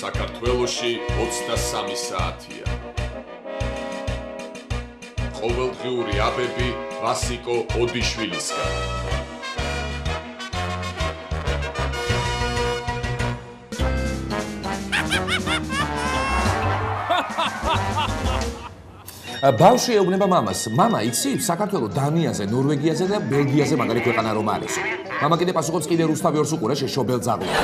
საქართველოში 23 საათია. ყოველდღიური აბები ვასიკო ოდიშვილისგან. ბავშვი ეუბნება მამას. მამა, იცი, საქართველოს დანიაზე, ნორვეგიაზე და ბელგიაზე მაგარი ქვეყანა რომ არის. მამა კიდე პასუხობს, კიდე რუსთავი ორს უყურე, შეშობელ ძაღლია.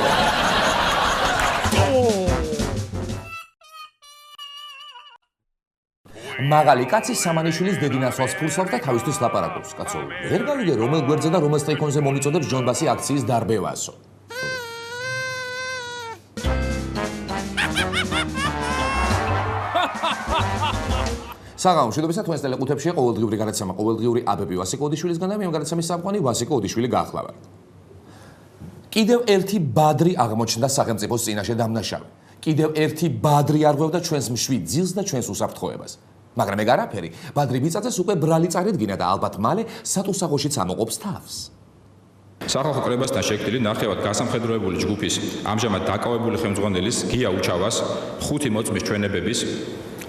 მაღალი კაცი სამანიშვილის დედინასვას ფულსავს და თავისთვის ლაპარაკობს. კაცო, ვერ გავიგე რომელ გვერდზე და რომელ სტრიქონზე მომიწოდებს ჯონბასი აქციის დარბევასო. საღამო მშვიდობისა, თქვენს ტელეკუთებშია ყოველდღიური გადაცემა ყოველდღიური აბები ვასიკო ოდიშვილისგან და მე გადაცემის სამყარო ვასიკო ოდიშვილი გაახლავარ. კიდევ ერთი ბადრი აღმოჩნდა სახელმწიფოს წინაშე დამნაშავე. კიდევ ერთი ბადრი არღვევდა ჩვენს მშვიდ ძილს და ჩვენს უსაფრთხოებას. მაგრამ ეგ არაფერი, ბადრი მიწაწეს უკვე ბრალი წარედგინა და ალბათ მალე სატუსაღოშიც ამოყოფს თავს. სახალხო კრებასთან შექმნილი ნახევად გასამხედროებული ჯგუფის ამჟამად დაკავებული ხელმძღვანელის გია უჩავას 5 მოწმის ჩვენებების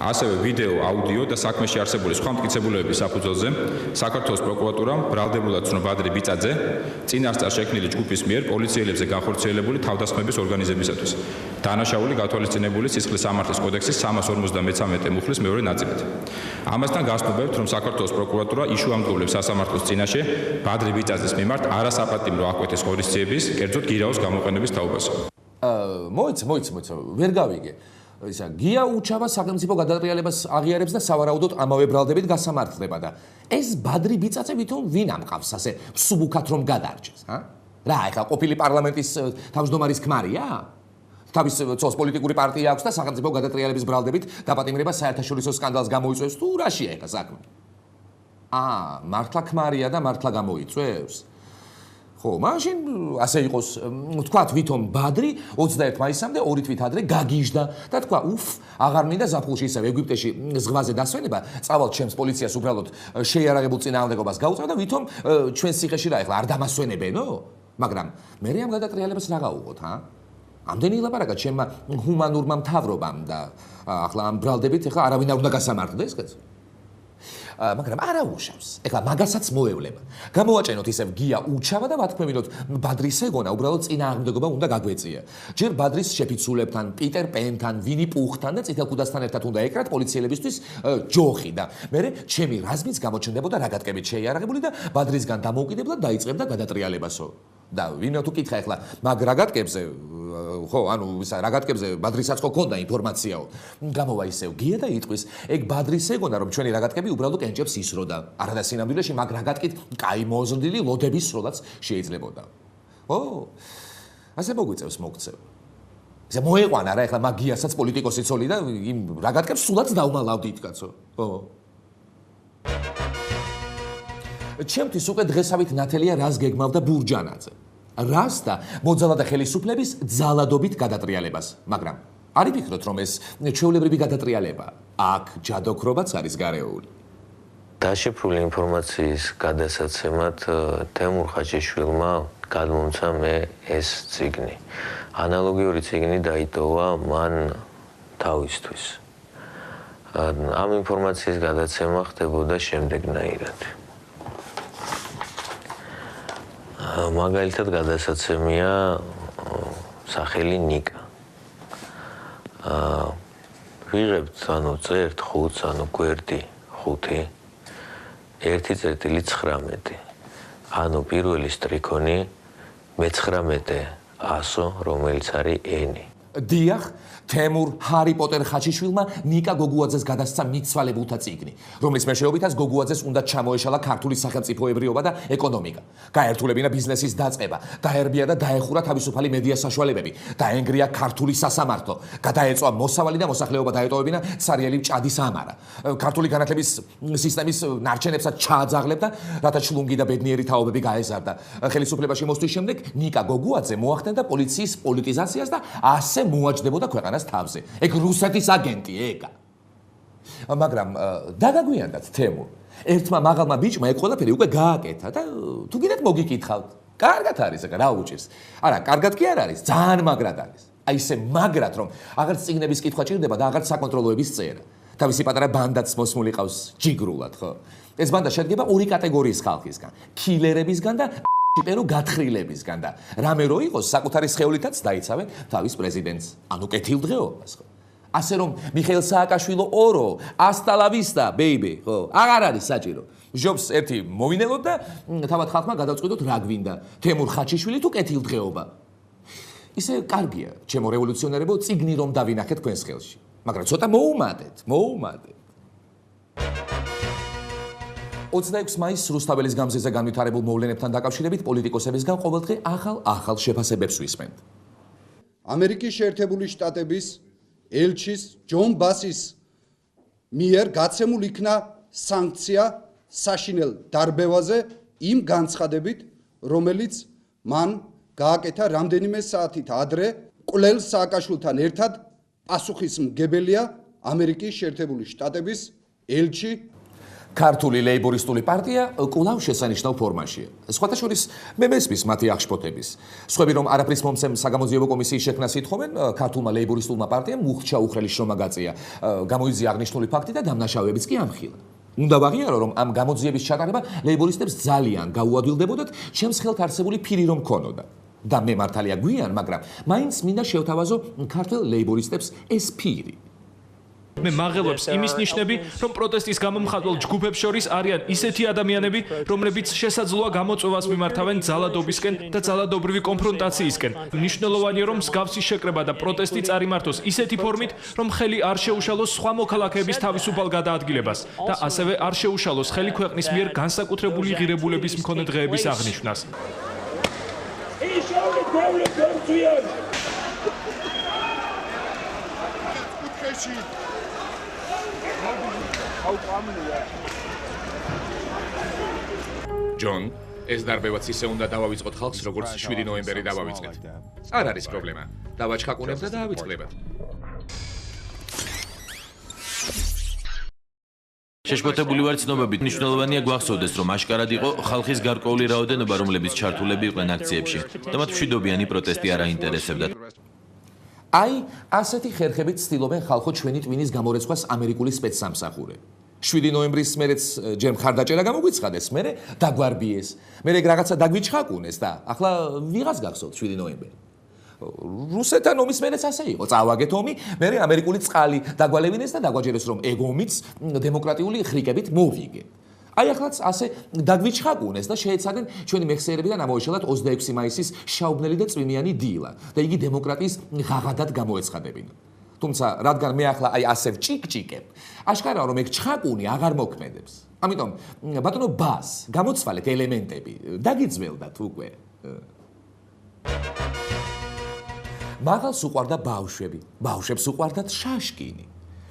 ასევე ვიდეო, აუდიო და საქმეში არსებული სხვა მტკიცებულებების საფუძველზე საქართველოს პროკურატურამ ბრალდებულად ცნო ბადრი ბიწაძე წინასწარ შექმნილი ჯგუფის მიერ პოლიციელებზე განხორციელებული თავდასხმების ორგანიზებისათვის. დანაშაული გათვალისწინებული სისხლის სამართლის კოდექსის 353 მუხლის მეორე ნაწილით. ამასთან გასტუმბებთ, რომ საქართველოს პროკურატურა იშუამდგომლებს სასამართლოს წინაშე ბადრი ბიწაძის მიმართ არასაპატიმრო აღკვეთის ღონისძიების, კერძოდ გირაოს გამოყენების თაობას. მოიცა, ვერ გავიგე. ისა გია უჩავა სახელმწიფო გადატრიალებას აღიარებს და სავარაუდოდ ამავე ბრალდებით გასამართლება და ეს ბადრი ბიწაძე ვითომ ვინ ამყავს ასე მსუბუქად რომ გადარჩეს, რა ეხლა ყოფილი პარლამენტის თავმჯდომარის ქმარია? თავის ცოლს პოლიტიკური პარტია აქვს და სახელმწიფო გადატრიალების ბრალდებით დაპატიმრება საერთაშორისო სკანდალს გამოიწვევს თუ რაშია ეხლა საქმე? მართლა ქმარია და მართლა გამოიწვევს? ხო, მაშინ ასე იყოს, თქვათ ვითომ ბადრი 21 მაისამდე 2 თვით ადრე გაგიჟდა და თქვა, აღარ მინდა ზაფხულში ისევ ეგვიპტეში ზღვაზე დასვენება, წავალ ჩემს პოლიციას უბრალოდ შეიარაღებულ წინააღმდეგობას გაუწევ და ვითომ ჩვენს ციხეში რა ეხლა არ დამასვენებენო? მაგრამ მე ამ გადატრიალებას რა გავუყოთ, ამდენი ილაპარაკა ჩემმა ჰუმანურმა მთავრობამ და ახლა ამ ბრალდებით ეხლა არავინ არ უნდა გასამართლდეს, კაცო. მაგრამ არა უშავს. ეხლა მაგასაც მოევლება. გამოვაჭენოთ ისევ გია უჩავა და ვათქმევინოთ ბადრის ეგონა უბრალოდ წინააღმდეგობა უნდა გაგვეწია. ჯერ ბადრის შეფიცულებთან, პიტერ პენთან, ვინი პუხთან და წითელ ქუდასთან ერთად უნდა ეკრათ პოლიციელებისთვის ჯოხი და მე ჩემი რაზმიც გამოჩნდებოდა რაგატკებით შეიარაღებული და ბადრისგან დამოუკიდებლად დაიწყებდა გადატრიალებასო. და ვინო თუ კითხა ეხლა მაგ რაგატკებზე ხო ანუ ისა რაგატკებზე ბადრისაც ხო ქონდა ინფორმაციაო გამოვა ისევ გია და იტყვის ეგ ბადრის ეგონა რომ ჩვენი რაგატკები უბრალოდ კენჭებს ისროდა არადა სინამდვილეში მაგ რაგატკით კაი მოზრდილი ლოდების სროლაც შეიძლებოდა ასე მოგვიწევს მოგცევ ესე მოეყვანა რა ეხლა მაგ გიასაც პოლიტიკოსი ცოლი და იმ რაგატკებს სულაც დაუმალავდით კაცო ჩემთვის უკვე დღესავით ნათელია რას გეგმავდა ბურჯანაძე. რას და მოძალადა ხელისუფლების ძალადობით გადატრიალებას. მაგრამ არ იფიქროთ რომ ეს ჩვეულებრივი გადატრიალებაა. აქ ჯადოქრობაც არის გარეული. დაშიფრული ინფორმაციის გადასაცემად თემურ ხაჭიშვილმა გადმომცა მე ეს წიგნი. ანალოგიური წიგნი დაიტოვა მან თავისთვის. ამ ინფორმაციის გადაცემა ხდებოდა შემდეგნაირად. მაგალითად გადასაცემია სახელი ნიკა. ვიღებთ ანუ წერთ 5 ანუ გვერდი 5 1/19 ანუ პირველი სტრიქონი მე-19 რომელიც არის ენი. დიახ თემურ ჰარი პოტერ ხაჩიშვილმა ნიკა გოგუაძეს გადასცა მიცვალებულთა წიგნი, რომლის მეშვეობითაც გოგუაძეს უნდა ჩამოეშალა ქართული სახელმწიფოებრიობა და ეკონომიკა. გაერთულებინა ბიზნესის დაწყება, დაერბია და დაეხურა თავისუფალი მედია საშუალებები, დაენგრია ქართული სასამართლო, გადაეწვა მოსავალი და მოსახლეობა დაეტოვებინა ცარიელი მჭადის ამარა. ქართული განათლების სისტემის ნარჩენებსაც ჩააძაღლებდა, რათა ჩლუნგი და ბედნიერი თაობები გაეზარდა. ხელისუფლებაში მოსვლის შემდეგ ნიკა გოგუაძე მოახდენდა პოლიციის პოლიტიზაციას და ასე მოაჯდებოდა ქვეყანას თავზე. ეგ რუსეთის აგენტი ეგა. მაგრამ დაგაგვიანდათ თემურ. ერთმა მაღალმა ბიჭმა ეგ ყველაფერი უკვე გააკეთა და თუ გინდათ მოგიკითხავთ. კარგად არის ეგ რა უჭირს. არა, კარგად კი არ არის, ძალიან მაგრად არის. აი ესე მაგრად რომ აღარც წიგნების კითხვა ჭირდება და აღარც საკონტროლოების წერა. თავისი პატარა ბანდაც მოსმული ყავს ჯიგრულად, ხო? ეს ბანდა შედგება ორი კატეგორიის ხალხისგან: კილერებისგან და პერო გათხრილებისგან და რამე რო იყოს საკუთარი სხეულითაც დაიცავენ თავის პრეზიდენტს, ანუ კეთილდღეობას, ხო? ასე რომ მიხეილ სააკაშვილო ორო, hasta la vista, baby, ხო? აღარ არის საჭირო. ჟობს ერთი მოვინელოთ და თავად ხალხმა გადავწყვიტოთ რა გვინდა, თემურ ხაჩიშვილი თუ კეთილდღეობა. ისე კარგია, ჩემო რევოლუციონერებო, წიგნი რომ დავინახეთ თქვენს ხელში. მაგრამ ცოტა მოუმატეთ. 26 მაისს რუსთაველის გამზირზე განვითარებულ მოვლენებთან დაკავშირებით პოლიტიკოსებისგან ყოველდღე ახალ შეფასებებს ვისმენთ. ამერიკის შეერთებული შტატების ელჩის ჯონ ბასის მიერ გაცემულ იქნა სანქცია საშინელ დარბევაზე იმ განცხადებით, რომელიც მან გააკეთა რამდენიმე საათით ადრე კვლელ სააკაშვილთან ერთად პასუხისმგებელია ამერიკის შეერთებული შტატების ელჩი ქართული ლეიბორისტული პარტია კვლავ შესანიშნავ ფორმაშია. სხვათა შორის მე მესმის მათი აღშფოთების. სხვები რომ არაფრის მომცემ საგამოძიებო კომისიის შექმნას ითხოვენ, ქართულმა ლეიბორისტულმა პარტიამ უხრჩა უხრელი შრომა გაწია. გამოიძია აღნიშნული ფაქტი და დამნაშავეებიც კი ამხილა. უნდა ვაღიარო რომ ამ გამოძიების ჩატარება ლეიბორისტებს ძალიან გაუადვილდებოდათ, ჩემს ხელთ არსებული ფირი რომ ქონოდა. და მე მართალია გვიან, მაგრამ მაინც მინდა შევთავაზო ქართველ ლეიბორისტებს ეს ფირი. მე მაღელვებს იმის ნიშნები, რომ პროტესტის გამომხატველ ჯგუფებს შორის არიან ისეთი ადამიანები, რომლებიც შესაძლოა გამოწვევას მიმართავენ ძალადობისკენ და ძალადობრივი კონფრონტაციისკენ. მნიშვნელოვანია, რომ მსგავსი შეკრება და პროტესტი წარიმართოს ისეთი ფორმით, რომ ხელი არ შეუშალოს სხვა მოქალაქეების თავისუფალ გადაადგილებას და ასევე არ შეუშალოს ხელი ქვეყნის მიერ განსაკუთრებული ღირებულების მქონე დღეების აღნიშვნას. ჯონ, ეს დარბევაც ისე უნდა დავავიწყოთ ხალხს, როგორც 7 ნოემბერი დავავიწყეთ. არ არის პრობლემა. დავაჩქაკუნებთ და დაავიწყდებათ. შეშფოთებული ვარ ცნობებით, მნიშვნელოვანია გვახსოვდეს, რომ აშკარად იყო ხალხის გარკვეული რაოდენობა, რომლებიც ჩართულები იყვნენ აქციებში და მათ მშვიდობიანი პროტესტი არ აინტერესებდათ. აი, ასეთი ხერხებით ცდილობენ ხალხო ჩვენი ტვინის გამორეცხვას ამერიკული სპეცსამსახურები. 7 ნოემბრის მერეც ჯერ მხარდაჭერა გამოგვიცხადეს, მერე დაგვარბიეს, მერე რაღაცა დაგვიჩხაკუნეს და ახლა ვიღაც გახსოვთ 7 ნოემბერი. რუსეთთან ომის მერეც ასე იყო, წავაგეთ ომი, მერე ამერიკული წყალი დაგვალევინეს და დაგვაჯერეს, რომ ეგომიც დემოკრატიული ხრიკებით მოვიგე. აი ახლაც ასე დაგვიჩხაკუნეს და შეეცადნენ ჩვენი მეხსიერებიდან ამოეშალათ 26 მაისის შაუბნელი და წვიმიანი დილა და იგი დემოკრატიის ღაღადად გამოეცხადებინა. თუმცა რადგან მე ახლა აი ასე ვჭიკჭიკებ, აშკარაა რომ ეგ ჩხაკუნი აღარ მოქმედებს. ამიტომ ბატონო ბას, გამოცვალეთ ელემენტები, დაგიძველდათ უკვე. მაღალს უყვარდა ბავშვები, ბავშვებს უყვარდათ შაშკინი.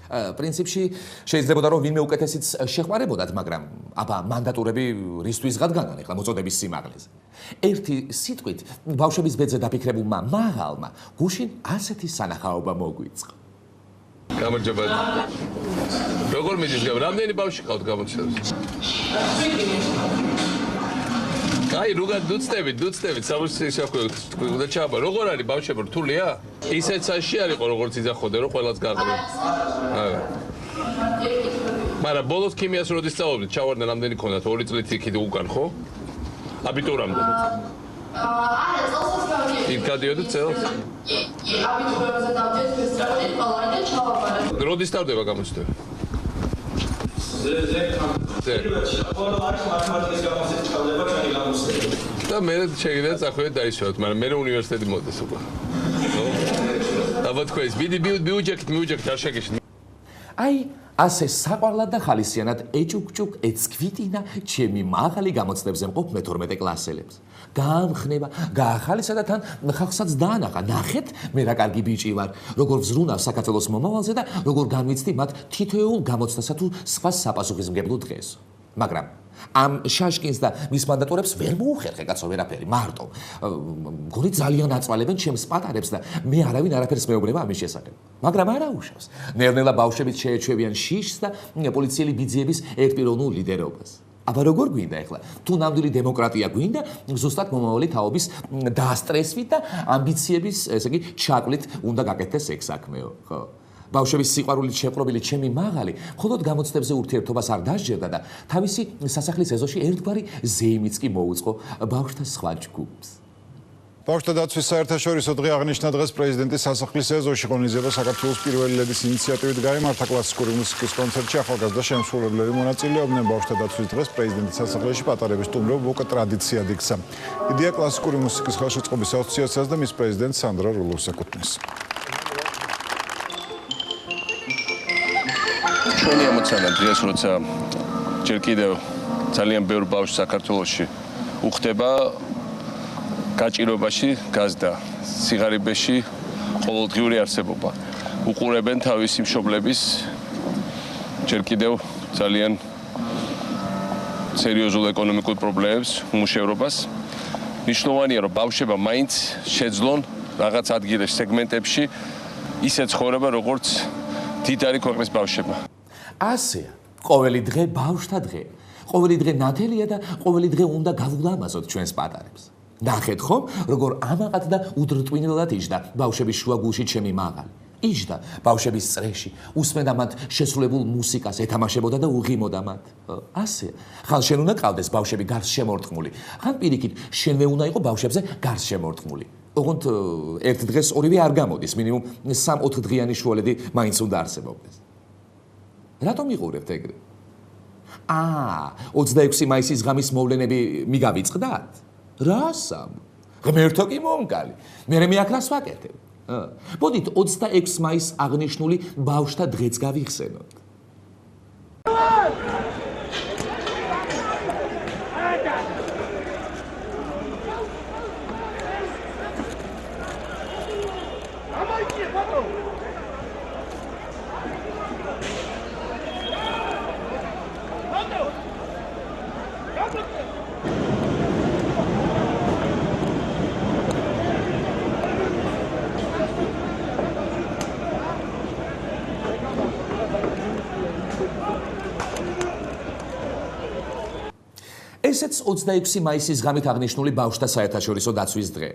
პრინციპში შეიძლება რომ ვინმე უკეთესიც შეყვარებოდათ, მაგრამ აბა მანდატურები რისთვისღად განან ახლა მოწოდების სიმაღლეზე. ერთი სიტყვით ბავშვების ბედზე დაფიქრებულმა მაღალმა გუშინ ასეთი სანახაობა მოგვიწყო. გამარჯობა. როგორ მიდის? რამდენი ბავშვი ყავთ გამოცდილებას? აი, როგად დუცდებით, სამოსის შეხვედრა უნდა ჩააბა. როგორ არის ბავშვები, რთულია? ისეთ საში არ იყო, როგორც იძახოდე, რომ ყველას გაყრე. მაგრამ ბოლოს ქიმიას როდის სწავლობდით? ჩავარდა რამდენი ქონდათ? 2 წლით იქით უკან, ხო? აბიტურამდე. არა, წელსაც გავიდი. იქ გადიოდით წელს? აბიტურებზე დავდეთ ფესტივალში, ყველანი და ჩავაბარეთ. როდის დავდება გამოცდილება? და მე შეგიძლია წახვიდეთ დაისვათ, მაგრამ მე უნივერსიტეტი მოდის უკვე. ალბათ თქვენს მიუჯექით არ შეგეშით. აი, ასე საყვარლად და ხალისიანად ეჭუკჭუკ ეცქვიტინა ჩემი მაღალი გამოცდებზე მყოფ მე-12 კლასელებს. გაამხნება, გაახალისა და თან ხალხსაც დაანახა. ნახეთ, მე რა კარგი ბიჭი ვარ, როგორ ვზრუნავ საქართველოს მომავალზე და როგორ განვიცდი მათ თითოეულ გამოცდასა თუ სხვა საპასუხისმგებლო დღეს. მაგრამ ამ შაშკინს და მის მანდატურებს ვერ მოუხერხე კაცო ვერაფერი, მარტო. მგონი ძალიან აწვალებენ ჩემს პატარებს და მე არავინ არაფერს მეუბნება ამის შესახებ. მაგრამ არა უშავს. ნელ-ნელა ბავშვებიც შეეჩვევიან შიშს და პოლიციელი ბიძიების ერთპიროვნულ ლიდერობას. აბა როგორ გვინდა ახლა? თუ ნამდვილი დემოკრატია გვინდა, ზუსტად მომავალი თაობის დასტრესვით და ამბიციების, ესე იგი, ჩაკლით უნდა გაკეთდეს ეგ საქმეო, ხო? ბავშვების სიყვარულით შეპყრობილი ჩემი მაღალი მხოლოდ გამოცდებზე ურთიერთობას არ დასჯერდა და თავისი სასახლის ეზოში ერთგვარი ზეიმიც კი მოუწყო ბავშვთა სხვა ჯგუფს. ბავშვთა დაცვის საერთაშორისო დღე აღნიშნა დღეს პრეზიდენტის სასახლის ეზოში ღონისძიება საქართველოს პირველი ლედის ინიციატივით გაიმართა კლასიკური მუსიკის კონცერტში ახალგაზრდა შემსრულებლები მონაწილეობდნენ ბავშვთა დაცვის დღეს პრეზიდენტის სასახლეში პატარების სტუმრობა უკვე ტრადიციად იქცა. იდეა კლასიკური მუსიკის ხელშეწყობის ასოციაციას და მის პრეზიდენტს სანდრა როლოვს ეკუთვნის. ჩვენი ამოცანა დღეს როცა ჯერ კიდევ ძალიან ბევრ ბავშვს საქართველოში უხდება გაჭირობაში გაზდა სიღარიბეში ყოველდღიური არსებობა უყურებენ თავისი მშობლების ჯერ კიდევ ძალიან სერიოზულ ეკონომიკურ პრობლემებს უმუშევრობას ნიშნავენია რომ ბავშვებმა მაინც შეძლონ რაღაც ადგილებში სეგმენტებში ისე ცხოვრება როგორც დიდარი ქვეყნის ბავშვებმა ასეა ყოველი დღე ბავშვთა დღე ყოველი დღე ნათელია და ყოველი დღე უნდა გავულამაზოთ ჩვენს პატარებს ნახეთ ხომ როგორ ამაყად და უდრტვინელად იჯდა ბავშვების შუაგულში ჩემი მაღალი იჯდა ბავშვების წრეში უსმენდა მათ შესრულებულ მუსიკას ეთამაშებოდა და უღიმოდა მათ ასეა ხან შენ უნდა ყავდეს ბავშვები გარს შემორტყმული ხან პირიქით შენვე უნდა იყო ბავშვებზე გარს შემორტყმული ოღონდ ერთ დღეს ორივე არ გამოდის მინიმუმ 3-4 დღიანი შუალედი მაინც უნდა არსებობდეს რატომ იყურებთ ეგრე 26 მაისის ღამის მოვლენები მიგავიწყდათ რასამ ღმერთო კი მომკალი მე აქ რას ვაკეთებ მოდით 26 მაისს აღნიშნული ბავშვთა დღეც გავიხსენოთ ესეც 26 მაისის ღამით აღნიშნული ბავშვთა საერთაშორისო დაცვის დღე.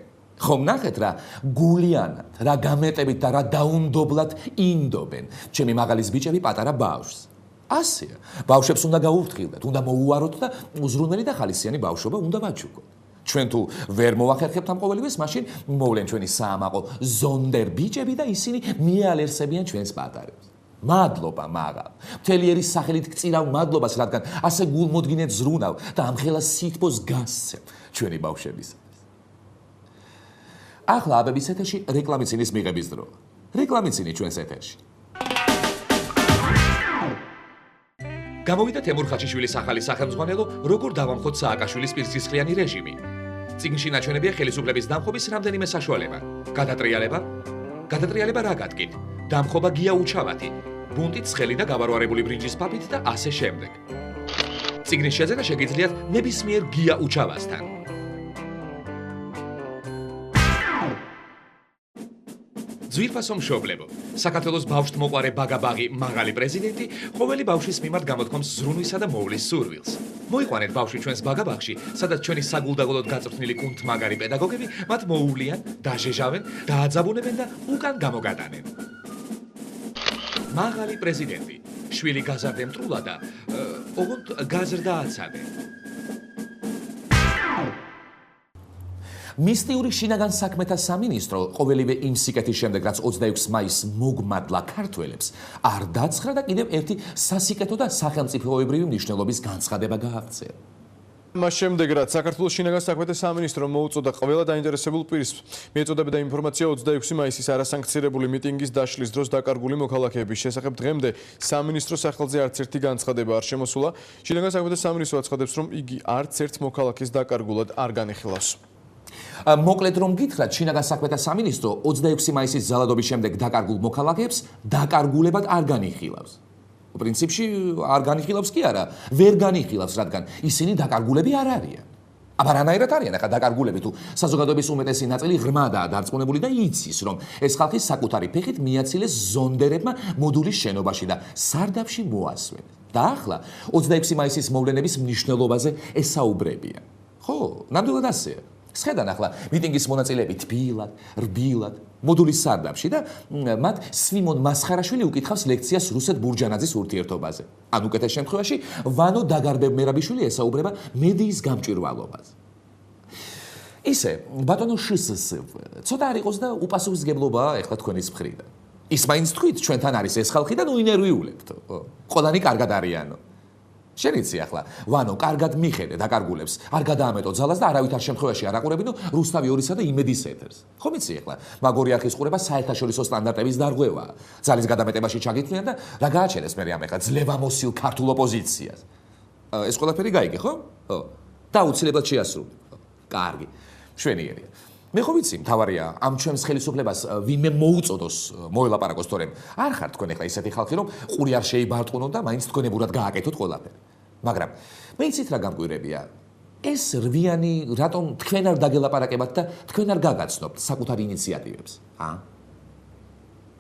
ხომ ნახეთ რა გულიანად, რა გამეტებით და რა დაუნდობლად ინდობენ ჩემი მაღალის ბიჭები პატარა ბავშვს. ასეა, ბავშვებს უნდა გაუფრთხილდეთ, უნდა მოუაროთ და უზრუნველი და ხალისიანი ბავშვობა უნდა ვაჩუქოთ. ჩვენ თუ ვერ მოვახერხებთ ამ ყოველივეს, მაშინ მოვლენ ჩვენი საამაყო ზონდერ ბიჭები და ისინი მიალერსებიან ჩვენს პატარებს. მადლობა მაღალ. მთელი ერის სახელით გწირავ მადლობას, რადგან ასე გულმოდგინედ ზრუნავ და ამხელა სითბოს გასცემ ჩვენი ბავშვებისათვის. ახლა აბების ეთერში რეკლამიცინის მიღების დრო. რეკლამიცინი ჩვენს ეთერში. გამოვიდა თემურ ხაჩიშვილის ახალი სახელმძღვანელო, როგორ დავამხოთ სააკაშვილის პირსისხლიანი რეჟიმი. წიგნში ნაჩვენებია ხელისუფლების დამხობის რამდენიმე საშუალება. გადატრიალება რა გადგით? დამხობა გია უჩავათი. ბუნტით ცხელი და გავარვარებული ბრინჯის პაპით და ასე შემდეგ. წიგნის შეძენა შეგიძლიათ ნებისმიერ გია უჩავასთან. ძვირფასო მშობლებო, საქართველოს ბავშვთმოყვარე ბაგაბაღი მაღალი პრეზიდენტი ყოველი ბავშვის მიმართ გამოთქვამს ზრუნვისა და მოვლის სურვილს. მოიყვანეთ ბავშვი ჩვენს ბაგაბაღში, სადაც ჩვენი საგულდაგულოდ გაწვრთნილი კუნთმაგარი პედაგოგები მათ მოუვლიან, დაჟეჟავენ, დააძაბუნებენ და უკან გამოგატანენ. მაღალი პრეზიდენტი, შვილი გაზარდე მტრულა და ოღონდ გაზრდააცადე. მისტიური შინაგან საქმეთა სამინისტრო ყოველივე იმ სიკეთის შემდეგ, რაც 26 მაისს მოგმადლა ქართველებს, არ დაცხრა და კიდევ ერთი სასიკეთო და სახელმწიფოებრივი მნიშვნელობის განცხადება გააღწია. მას შემდეგ, რაც საქართველოს შინაგან საქმეთა სამინისტრომ მოუწოდა ყველა დაინტერესებულ პირს მიეწოდებოდა ინფორმაცია 26 მაისის არასანქციონირებული მიტინგის დაშლის დროს დაკარგული მოქალაქეების შესახებ, დღემდე სამინისტროს სახელზე არც ერთი განცხადება არ შემოსულა. შინაგან საქმეთა სამინისტრო აცხადებს, რომ იგი არც ერთ მოქალაქეს დაკარგულად არ განიხილავს. მოკლედ რომ გითხრათ, შინაგან საქმეთა სამინისტრო 26 მაისის ძალადობის შემდეგ დაკარგულ მოქალაქეებს დაკარგულებად არ განიხილავს. პრინციპში არ განიხილავს კი არა, ვერ განიხილავს, რადგან ისინი დაკარგულები არ არიან. აბა რანაირად არიან ახლა დაკარგულები თუ საზოგადოების უმეტესი ნაწილი ღრმადაა დარწმუნებული და იცის რომ ეს ხალხი საკუთარი ფეხით მიაცილეს ზონდერებმა მოდულის შენობაში და სარდაფში მოასვენეს. და ახლა 26 მაისის მოვლენების მნიშვნელობაზე ესაუბრებიან. ხო, ნამდვილად ასეა. სხედან ახლა მიტინგის მონაწილეები თბილად, რბილად, მოდულის სარდაფში და მათ სვიმონ მასხარაშვილი უკითხავს ლექციას რუსეთ ბურჯანაძის ურთიერთობაზე. ან უკეთეს შემთხვევაში ვანო დაგარბებ-მერაბიშვილი ესაუბრება მედიის გამჭვირვალობაზე. ისე, ბატონო შსს, ცოტა არ იყოს და უპასუხისმგებლობაა ახლა თქვენის მხრიდან. ის მაინც თქვით, ჩვენთან არის ეს ხალხი და ნუ ინერვიულებთ. ყველანი კარგად არიანო. შენ იცი ახლა, ვანო, კარგად მიხედე დაკარგულებს, არ გადაამეტო ძალას და არავითარ შემთხვევაში არ აყურებინო რუსთავი 2-სა და იმედის ეთერს. ხომ იცი ახლა, მაგორი არქის ყურება საერთაშორისო სტანდარტების დარღვევაა. ძალის გადამეტებაში ჩაგიწვიან და რა გააჩენეს მე ამ ახლა ძლევამოსილ ქართულ ოპოზიციას. ეს ყველაფერი გაიგე, ხო? ხო. და აუცილებლად შეასრულე. კარგი. მშვენიერია. მე ხო ვიცი, მთავარია, ამ ჩვენს ხელისუფლებას ვინმე მოუწოდოს მოელაპარაკოს, თორემ არ ხართ თქვენ ახლა ისეთი ხალხი, რომ ყური არ შეიბარტყუნოთ და მაინც თქვენებურად გააკეთოთ ყველაფერი. მაგრამ მე იცით რა გამკვირებია? ეს რვიანი რატომ თქვენ არ დაგელაპარაკებათ და თქვენ არ გაგაცნობთ საკუთარ ინიციატივებს,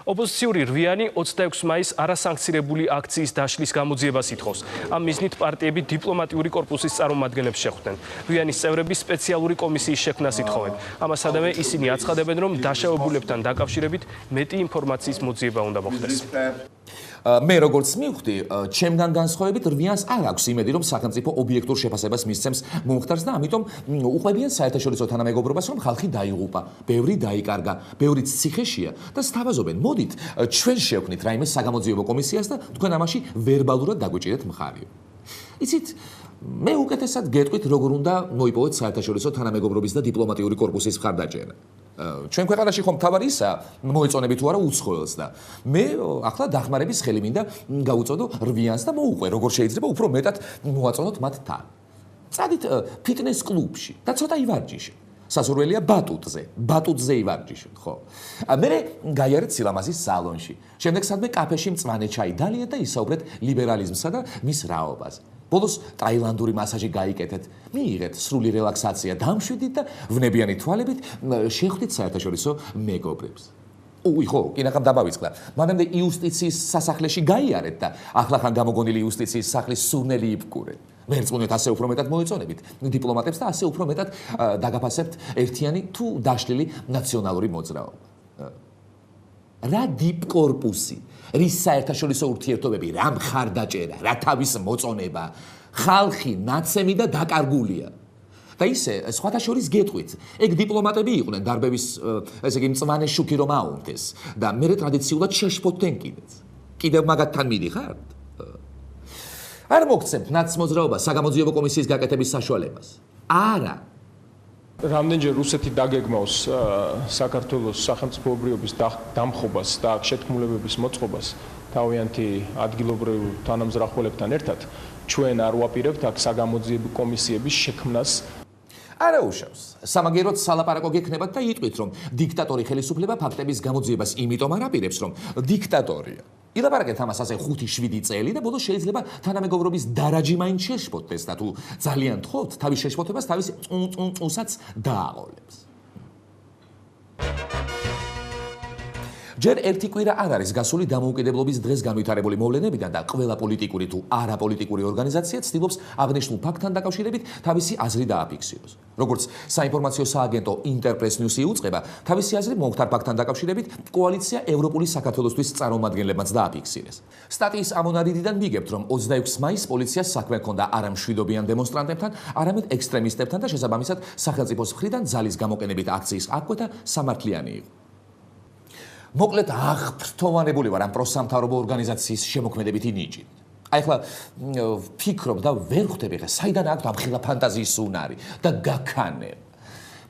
ოპოზიციური რვიანი 26 მაისს არასანქცირებული აქციის დაშლის გამოძიებას ითხოვს. ამ მიზნით პარტიები დიპლომატიური კორპუსის წარმომადგენლებს შეხვდნენ. რვიანის წევრები სპეციალური კომისიის შექმნას ითხოვენ. ამასადამე ისინი აცხადებენ, რომ დაშავებულებთან დაკავშირებით მეტი ინფორმაციის მოძიება უნდა მოხდეს. მე როგორც მივხვდი, ჩემგან განსხვავებით რვიანს არ აქვს იმედი, რომ სახელმწიფო ობიექტურ შეფასებას მისცემს მომხდარს და ამიტომ უყვებიან საერთაშორისო თანამეგობრობას, რომ ხალხი დაიღუპა, ბევრი დაიკარგა, ბევრიც ციხეშია და სთავაზობენ, მოდით ჩვენ შევქმნით რაიმე საგამოძიებო კომისიას და თქვენ ამაში ვერბალურად დაგვიჭირეთ მხარი. იცით, მე უკეთესად გეტყვით, როგორ უნდა მოიპოვოთ საერთაშორისო თანამეგობრობის და დიპლომატიური კორპუსის მხარდაჭერა. ჩვენ ქვეყანაში ხომ თავარი ისა მოეწონები თუ არა უცხოელს და მე ახლა დახმარების ხელი მინდა გაუწოდო რვიანს და მოუყვე როგორ შეიძლება უფრო მეტად მოაწონოთ მათ თან. წადით ფიტნეს კლუბში და ცოტა ივარჯიშოთ. სასურველია ბატუტზე ივარჯიშოთ, ხო? მე გაიარეთ სილამაზის სალონში. შემდეგ სადმე კაფეში მწვანე ჩაი დალიეთ და ისაუბრეთ ლიბერალიზმსა და მის რაობაზე. ბოლოს ტაილანდური მასაჟი გაიკეთეთ, მიიღეთ სრული რელაქსაცია, დამშვიდით და ვნებიანი თვალებით შეხვდით საერთაშორისო მეგობრებს. ხო, კინახამ დამავიწყდა. მანამდე იუსტიციის სასახლეში გაიარეთ და ახლახან გამოგონილი იუსტიციის სახლის სურნელი იბკურეთ. მერწმუნეთ ასე უფრო მეტად მოეწონებით დიპლომატებს და ასე უფრო მეტად დაგაფასებთ ერთიანი თუ დაშლილი ნაციონალური მოძრაობა. რა დიპკორპუსი, რის საერთაშორისო ურთიერთობები, რა მხარდაჭერა, რა თავის მოწონება, ხალხი ნაცემი და დაკარგულია. და ისე სხვათა შორის გეტყვით, ეგ დიპლომატები იყვნენ დარბევის, ესე იგი მწვანე შუქი რომ აუნდეს და მე ტრადიციულად შეშფოთდნენ კიდევ მაგათთან მიდიხართ? არ მოგცემთ ნაცმოძრაობა საგამოძიებო კომისიის გაკეთების საშუალებას? არა. რამდენჯერ რუსეთი დაგეგმავს საქართველოს სახელმწიფოებრიობის დამხობას და შეთქმულებების მოწყობას თავიანთი ადგილობრივ თანამზრახველებთან ერთად, ჩვენ არ ვაპირებთ აქ საგამოძიებო კომისიების შექმნას. არა უშავს. სამაგეროდ სალაპარაკო გექნებათ და იტყვით, რომ დიქტატორი ხელისუფლება ფაქტების გამოძიებას იმიტომ არ აპირებს, რომ დიქტატორია. ილაპარაკეთ ამას ასე 5-7 წელი და ბოლოს შეიძლება თანამეგობრობის დარაჯი მაინც შეშფოთდეს და თუ ძალიან თხოვთ, თავის შეშფოთებას თავის წუნწუნწუნსაც დააყოლებს. ჯერ ერთი კვირა არ არის გასული დამოუკიდებლობის დღეს განვითარებული მოვლენებიდან და ყველა პოლიტიკური თუ არაპოლიტიკური ორგანიზაცია ცდილობს აღნიშნულ ფაქტთან დაკავშირებით თავისი აზრი დააფიქსიროს. როგორც საინფორმაციო სააგენტო ინტერპრეს ნიუსი უწყება, თავისი აზრი მომხდარ ფაქტთან დაკავშირებით კოალიცია ევროპული საქართველოსთვის წარმომადგენლებმაც დააფიქსირეს. სტატიის ამონარიდიდან მიგებთ, რომ 26 მაისს პოლიციას საქმე ჰქონდა არა მშვიდობიან დემონსტრანტებთან, არამედ ექსტრემისტებთან და შესაბამისად სახელმწიფოს მხრიდან ძალის გამოყენებით აქციის აღკვეთა სამართლიანი იყო. მოკლედ აღფრთოვანებული ვარ ამ პროსამთავრობო ორგანიზაციის შემოქმედებითი ნიჭით. აი ახლა ვფიქრობ და ვერ ხვდები ხა საიდან აქვს ამხილა ფანტაზიის უნარი და გაქანებ.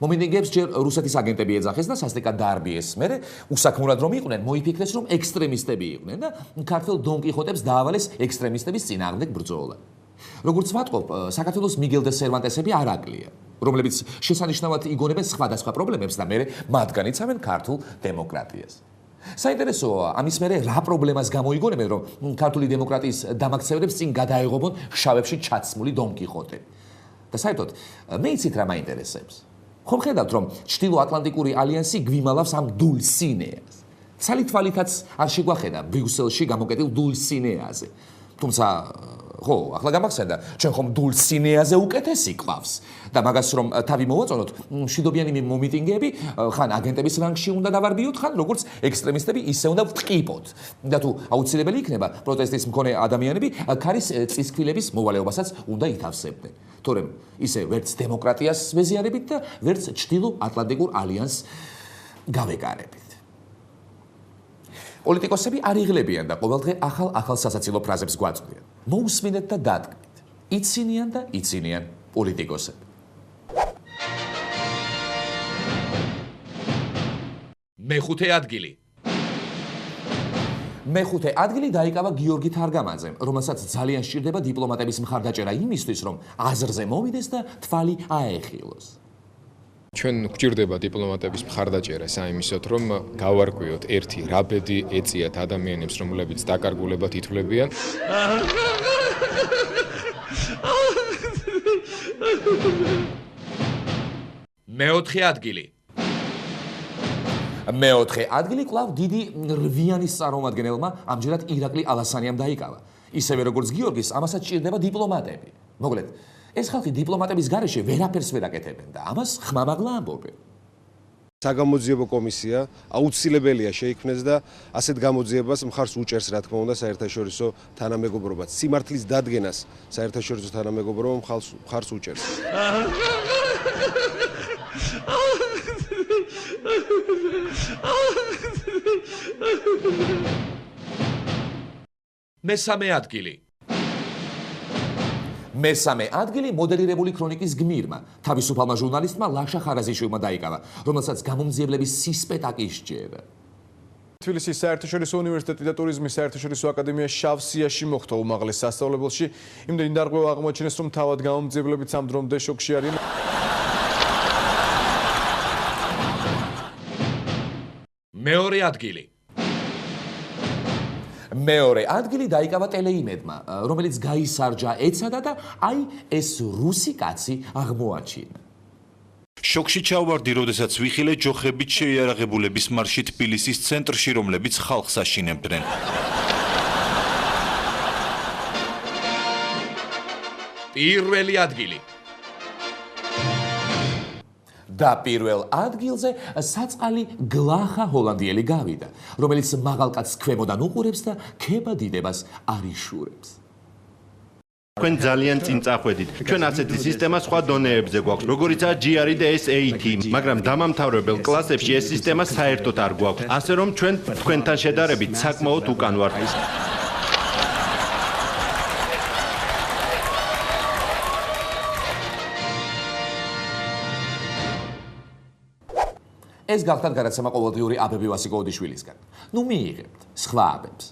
მომინდინგებს ჯერ რუსეთის აგენტები ეძახეს და სასტიკად დაარბიეს. მერე უსაქმურად რომ იყვნენ, მოიფიქრეს რომ ექსტრემისტები იყვნენ და ქართველ დონკიხოტებს დაავალეს ექსტრემისტების წინააღმდეგ ბრძოლა. როგორც ვატყობ, საქართველოს მიგელ და სერვანტესები არ აკლია, რომლებიც შესანიშნავად იგონებენ სხვადასხვა პრობლემებს და მერე მათგან იცავენ ქართულ დემოკრატიას. საინტერესოა, ამის მერე რა პრობლემას გამოიგონებენ, რომ ქართული დემოკრატიის დამაქცევრებს წინ გადაეღობონ შავებში ჩაცმული დონკიხოტები. და საერთოდ მე იცით რა მაინტერესებს. ხომ ხედავთ რომ ჩრდილო-ატლანტიკური ალიანსი გვიმალავს ამ დულ სინეას. ცალი თვალითაც არ შეგვახედა ბრიუსელში გამოკეტილ დულ სინეაზე. თუმცა ხო, ახლა გამახსენდა, ჩვენ ხომ დულ სინეაზე უკეთესი ყავს და მაგას რომ თავი მოვაწონოთ, მშვიდობიანი მომიტინგეები ხან აგენტების რანგში უნდა დავარბიოთ, ხან როგორც ექსტრემისტები ისე უნდა ვტყიპოთ. და თუ აუცილებელი იქნება პროტესტის მქონე ადამიანები ქარის წისქვილების მოვალეობასაც უნდა ითავსებდნენ. თორემ ისე ვერც დემოკრატიას ვეზიარებით და ვერც ჩრდილო-ატლანტიკურ ალიანსს გავეკარებით. პოლიტიკოსები არ იღლებიან და ყოველდღე ახალ სასაცილო ფრაზებს გვაწვდიან. მოусმინეთ და დადგმით. იცინიან და იცინიან პოლიტიკოსები. მეხუთე ადგილი. მეხუთე ადგილი დაიკავა გიორგი თარგამაძემ, რომელსაც ძალიან სჭირდება დიპლომატების მხარდაჭერა იმისთვის, რომ აზრზე მოვიდეს და თვალი აეხილოს. ჩვენ გვჭირდება დიპლომატების მხარდაჭერა საიმისოდ, რომ გავარკვიოთ ერთი რა ბედი ეწიათ ადამიანებს, რომლებიც დაკარგულებად ითვლებიან. მეოთხე ადგილი. მეოთხე ადგილი კვლავ დიდი რვიანის წარმომადგენელმა ამჯერად ირაკლი ალასანიამ დაიკავა. ისევე როგორც გიორგის, ამასაც სჭირდება დიპლომატები. მოკლედ, ეს ხალხი დიპლომატების გარეშე ვერაფერს ვერ აკეთებენ და ამას ხმამაღლა ამბობენ. საგამოძიებო კომისია აუცილებელია შეიქმნეს და ასეთ გამოძიებას მხარს უჭერს, რა თქმა უნდა, საერთაშორისო თანამეგობრობაც. სიმართლის დადგენას საერთაშორისო თანამეგობრობა მხარს უჭერს. მესამე ადგილი. მესამე ადგილი მოდერირებული ქრონიკის გმირმა, თავისუფალმა ჟურნალისტმა ლაშა ხარაზიშვილმა დაიკავა, რომელსაც გამომძიებლების სისპეტაკი სჯერა. თბილისის საერთაშორისო უნივერსიტეტი და ტურიზმის საერთაშორისო აკადემია შავსიაში მოხდა უმაღლეს სასწავლებელში. იმდენი დარღვევა აღმოაჩინეს, რომ თავად გამომძიებლებიც ამ დრომდე შოკში არიან. მეორე ადგილი. მეორე ადგილი დაიკავა ტელეიმედმა, რომელიც გაისარჯა ეცადა და აი ეს რუსი კაცი აღმოაჩინა. შოკში ჩავარდი, როდესაც ვიხილე ჯოხებით შეიარაღებულების მარში თბილისის ცენტრში, რომლებიც ხალხს აშინებდნენ. პირველი ადგილი. და პირველ ადგილზე საწყალი გლახა ჰოლანდიელი გავიდა, რომელიც მაღალკაც ქვემოდან უყურებს და ქება დიდებას არ იშურებს. თქვენ ძალიან წინ წახვედით. ჩვენ ასეთი სისტემა სხვა დონეებზე გვაქვს, როგორიცაა GR და SAT, მაგრამ დამამთავრებელ კლასებში ეს სისტემა საერთოდ არ გვაქვს. ასე რომ ჩვენ თქვენთან შედარებით საკმაოდ უკან ვართ. ეს გახდათ გადაცემა ყოველდღიური აბები ვასიკოვიჩვილისგან. ნუ მიიღებთ სხვა აბებს.